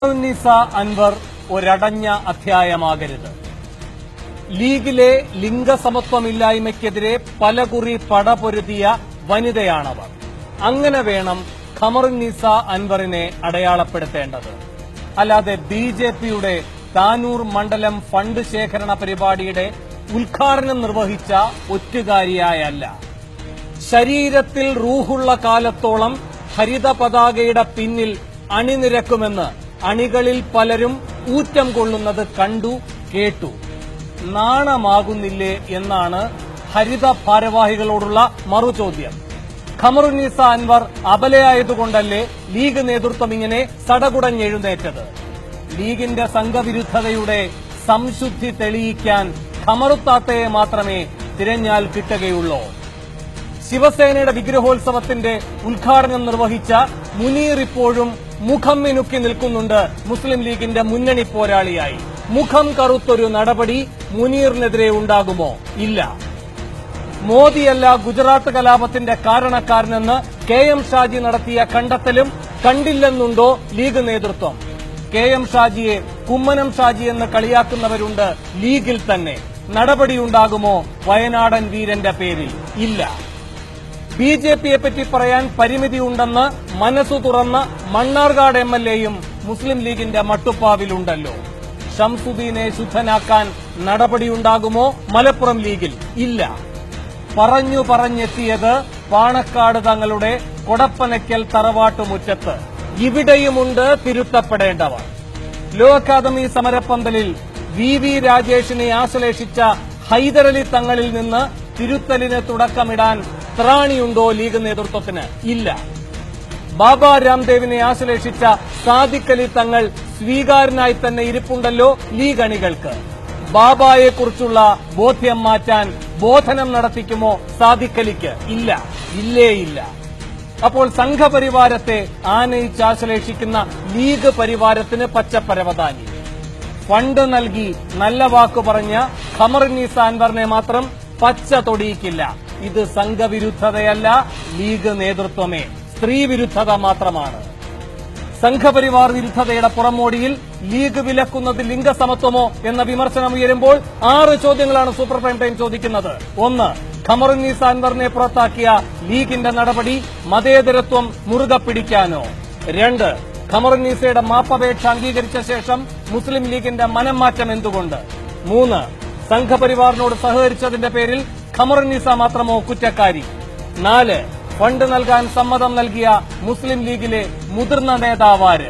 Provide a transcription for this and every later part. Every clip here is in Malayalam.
ഖമറുന്നിസ അൻവർ ഒരടഞ്ഞ അധ്യായമാകരുത്. ലീഗിലെ ലിംഗസമത്വമില്ലായ്മയ്ക്കെതിരെ പലകുറി പടപൊരുതിയ വനിതയാണവർ. അങ്ങനെ വേണം ഖമറുന്നിസ അൻവറിനെ അടയാളപ്പെടുത്തേണ്ടത്. അല്ലാതെ ബിജെപിയുടെ താനൂർ മണ്ഡലം ഫണ്ട് ശേഖരണ പരിപാടിയുടെ ഉദ്ഘാടനം നിർവഹിച്ച ഒറ്റുകാരിയായല്ല. ശരീരത്തിൽ റൂഹുള്ള കാലത്തോളം ഹരിത പതാകയുടെ പിന്നിൽ അണിനിരക്കുമെന്ന് അണികളിൽ പലരും ഊറ്റം കൊള്ളുന്നത് കണ്ടു കേട്ടു. നാണമാകുന്നില്ലേ എന്നാണ് ഹരിത ഭാരവാഹികളോടുള്ള മറുചോദ്യം. ഖമറുന്നിസ അൻവർ അബലയായതുകൊണ്ടല്ലേ ലീഗ് നേതൃത്വം ഇങ്ങനെ സടകുടഞ്ഞെഴുന്നേറ്റത്? ലീഗിന്റെ സംഘവിരുദ്ധതയുടെ സംശുദ്ധി തെളിയിക്കാൻ ഖമറുത്താത്തയെ മാത്രമേ തിരഞ്ഞാൽ കിട്ടുകയുള്ളൂ. ശിവസേനയുടെ വിഗ്രഹോത്സവത്തിന്റെ ഉദ്ഘാടനം നിർവഹിച്ച മുനീർ ഇപ്പോഴും മുഖം മിനുക്കി നിൽക്കുന്നുണ്ട് മുസ്ലിം ലീഗിന്റെ മുന്നണി പോരാളിയായി. മുഖം കറുത്തൊരു നടപടി മുനീറിനെതിരെ ഉണ്ടാകുമോ? ഇല്ല. മോദിയല്ല ഗുജറാത്ത് കലാപത്തിന്റെ കാരണക്കാരനെന്ന് കെ.എം. ഷാജി നടത്തിയ കണ്ടെത്തലും കണ്ടില്ലെന്നുണ്ടോ ലീഗ് നേതൃത്വം? കെ.എം. ഷാജിയെ കുമ്മനം ഷാജി എന്ന് കളിയാക്കുന്നവരുണ്ട് ലീഗിൽ തന്നെ. നടപടിയുണ്ടാകുമോ വയനാടൻ വീരന്റെ പേരിൽ? ഇല്ല. ബിജെപിയെ പറ്റി പറയാൻ പരിമിതിയുണ്ടെന്ന് മനസ്സു തുറന്ന മണ്ണാർക്കാട് എംഎൽഎയും മുസ്ലിം ലീഗിന്റെ മട്ടുപ്പാവിലുണ്ടല്ലോ. ഷംസുദ്ദീനെ ശുദ്ധനാക്കാൻ നടപടിയുണ്ടാകുമോ മലപ്പുറം ലീഗിൽ? ഇല്ല. പറഞ്ഞെത്തിയത് പാണക്കാട് തങ്ങളുടെ Kodappanakkal തറവാട്ടുമുറ്റത്ത്. ഇവിടെയുമുണ്ട് തിരുത്തപ്പെടേണ്ടവർ. Law academy സമരപ്പന്തലിൽ V രാജേഷിനെ ആശ്ലേഷിച്ച Hyderali തങ്ങളിൽ നിന്ന് തിരുത്തലിന് തുടക്കമിടാൻ ത്രാണിയുണ്ടോ ലീഗ് നേതൃത്വത്തിന്? ഇല്ല. ബാബ രാംദേവിനെ ആശ്ലേഷിച്ച സാദിഖ് അലി തങ്ങൾ സ്വീകാരനായി തന്നെ ഇരിപ്പുണ്ടല്ലോ ലീഗ് അണികൾക്ക്. ബാബായെക്കുറിച്ചുള്ള ബോധ്യം മാറ്റാൻ ബോധനം നടത്തിക്കുമോ സാദിഖ് അലിക്ക്? ഇല്ല. ഇല്ല. അപ്പോൾ സംഘപരിവാരത്തെ ആനയിച്ചാശ്ലേഷിക്കുന്ന ലീഗ് പരിവാരത്തിന് പച്ചപ്പരവതാനി. ഫണ്ട് നൽകി നല്ല വാക്കു പറഞ്ഞ ഖമറുന്നിസ അൻവറിനെ മാത്രം പച്ച തൊടിയിക്കില്ല. ഇത് സംഘവിരുദ്ധതയല്ല, ലീഗ് നേതൃത്വമേ സ്ത്രീ വിരുദ്ധത മാത്രമാണ്. സംഘപരിവാർ വിരുദ്ധതയുടെ പുറമോടിയിൽ ലീഗ് വിലക്കുന്നത് ലിംഗസമത്വമോ എന്ന വിമർശനം ഉയരുമ്പോൾ 6 ചോദ്യങ്ങളാണ് സൂപ്പർ പ്രൈം ടൈം ചോദിക്കുന്നത്. 1. ഖമറുന്നിസ അൻവറിനെ പുറത്താക്കിയ ലീഗിന്റെ നടപടി മതേതരത്വം മുറുകെ പിടിക്കാനോ? 2. ഖമറുന്നിസയുടെ മാപ്പപേക്ഷ അംഗീകരിച്ച ശേഷം മുസ്ലിം ലീഗിന്റെ മനം മാറ്റം എന്തുകൊണ്ട്? 3. സംഘപരിവാറിനോട് സഹകരിച്ചതിന്റെ പേരിൽ ഖമറുന്നിസ മാത്രമോ കുറ്റക്കാരി? 4. ഫണ്ട് നൽകാൻ സമ്മതം നൽകിയ മുസ്ലിം ലീഗിലെ മുതിർന്ന നേതാവാര്?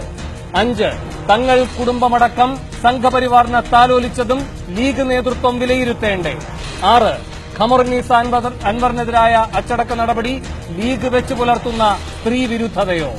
5. തങ്ങൾ കുടുംബമടക്കം സംഘപരിവാറിനെ താലോലിച്ചതും ലീഗ് നേതൃത്വം വിലയിരുത്തേണ്ടേ? 6. ഖമറുന്നിസ അൻവറിനെതിരായ അച്ചടക്ക നടപടി ലീഗ് വെച്ചു പുലർത്തുന്ന സ്ത്രീ വിരുദ്ധതയോ?